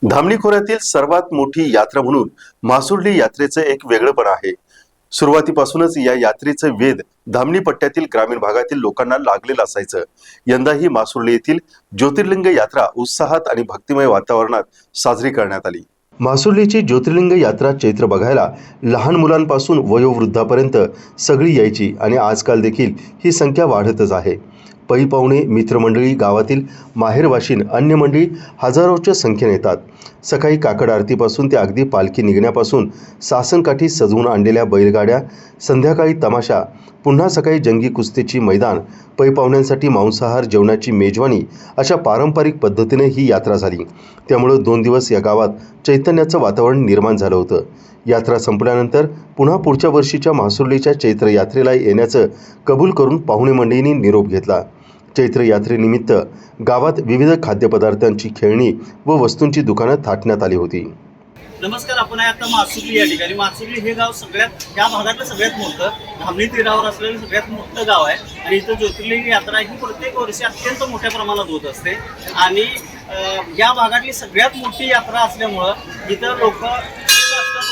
धामणी खोऱ्यातील सर्वात मोठी यात्रा म्हणून मासुर्ली यात्रेचं एक वेगळेपण आहे। सुरुवातीपासूनच या यात्रेचे वेध धामणी पट्ट्यातील ग्रामीण भागातील लोकांना लागलेलं असायचं। यंदाही मासुर्ली येथील ज्योतिर्लिंग यात्रा उत्साहात आणि भक्तिमय वातावरणात साजरी करण्यात आली। मासुर्लीची ज्योतिर्लिंग यात्रा चैत्र बघायला लहान मुलांपासून वयोवृद्धापर्यंत सगळी यायची आणि आजकाल देखील ही संख्या वाढतच आहे। पै पाहुणे, मित्रमंडळी, गावातील माहेरवाशीन, अन्य मंडळी हजारोच्या संख्येने येतात। सकाळी काकड आरतीपासून ते अगदी पालखी निघण्यापासून सासनकाठी सजवून आणलेल्या बैलगाड्या, संध्याकाळी तमाशा, पुन्हा सकाळी जंगी कुस्तीची मैदान, पै पाहुण्यांसाठी मांसाहार जेवणाची मेजवानी अशा पारंपरिक पद्धतीने ही यात्रा झाली। त्यामुळे 2 दिवस या गावात चैतन्याचं वातावरण निर्माण झालं होतं। यात्रा संपल्यानंतर पुन्हा पुढच्या वर्षीच्या मासुर्लीच्या चैत्र यात्रेला येण्याचं कबूल करून पाहुणे मंडळींनी निरोप घेतला। चैत्र यात्रेनिमित्त गावात विविध खाद्यपदार्थांची खेळणी व वस्तूंची दुकानं थाटण्यात आली होती। नमस्कार, आपण आहे आता मासुर्ली या ठिकाणी। मासुर्ली हे गाव या भागातलं सगळ्यात मोठं, धामणी तीरावर असलेलं सगळ्यात मोठं गाव आहे आणि इथं ज्योतिर्लिंग यात्रा ही प्रत्येक वर्षी अत्यंत मोठ्या प्रमाणात होत असते आणि या भागातली सगळ्यात मोठी यात्रा असल्यामुळं इथं लोक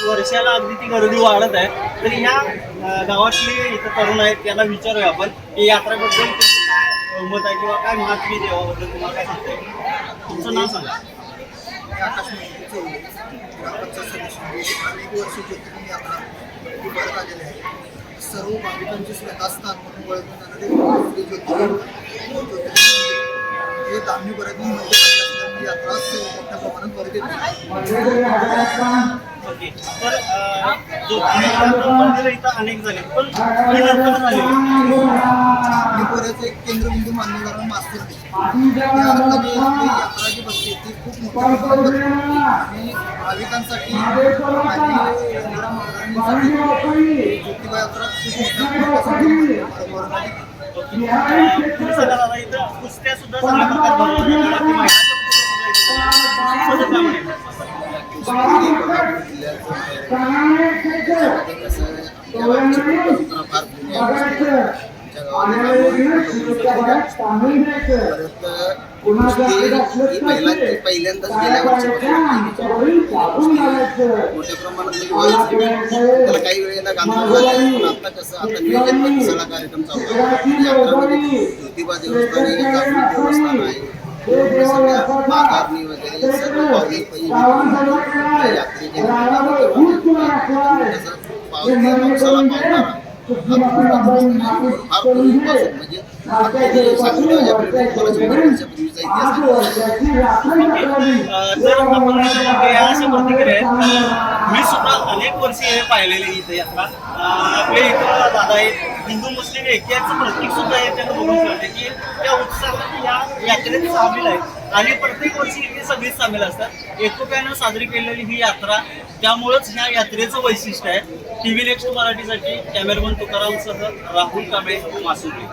वर्षाला अगदी ती गर्दी वाढत आहे। तर ह्या गावातले इथं तरुण आहेत, त्यांना विचारूया आपण की यात्रेबद्दल तुमचं काय मत आहे किंवा काय महात्म्य देवाबद्दल तुम्हाला काय सांगता येईल? तुमचं नाव सांगा। अनेक वर्ष ज्योतिर्लिंग यात्रा ही भरत आलेली आहे। सर्व भाविकांचे श्रद्धास्थान म्हणून ओळखले जाणारे श्री ज्योतिर्लिंग हे धामणी परतमध्ये असल्यामुळे यात्रा मोठ्या प्रमाणात भरत येते। तर मंदिरं इथं अनेक झाले, पण ही नंतर झालेली एक केंद्रबिंदू मानले जाणारे मासुर्ली यात्रा जी भरते ती खूप मोठ्या प्रमाणात आणि भाविकांसाठी आणि येणाऱ्या माघारणींसाठी ज्योतिबा यात्रा खूप मोठ्या इथं कुस्त्या सुद्धा चांगल्या प्रकारे पहिल्यांदाच गेल्या मोठ्या प्रमाणात त्याला काही वेळेला गांधी आता कसं आता नियोजन सगळा कार्यक्रम चालू आहे। ज्योतिबा देवस्थान आहे, माघारणी वगैरे सर्व भाविक यात्रेचे मी सुद्धा अनेक वर्षे हे पाहिलेले इथे यात्रा। आपल्या इथं दादा आहेत, हिंदू मुस्लिम ऐक्याचं प्रतीक सुद्धा हे त्यांना बघून कळते की त्या उत्साहात या यात्रेत सामील आहेत आणि प्रत्येक वर्षी इथे सगळीच सामील असतात। एकोप्यानं साजरी केलेली ही यात्रा, त्यामुळंच ह्या यात्रेचं वैशिष्ट्य आहे। TV नेक्स्ट मराठीसाठी कॅमेरामन तुकारामसह राहुल कांबळे, मासुर्ली।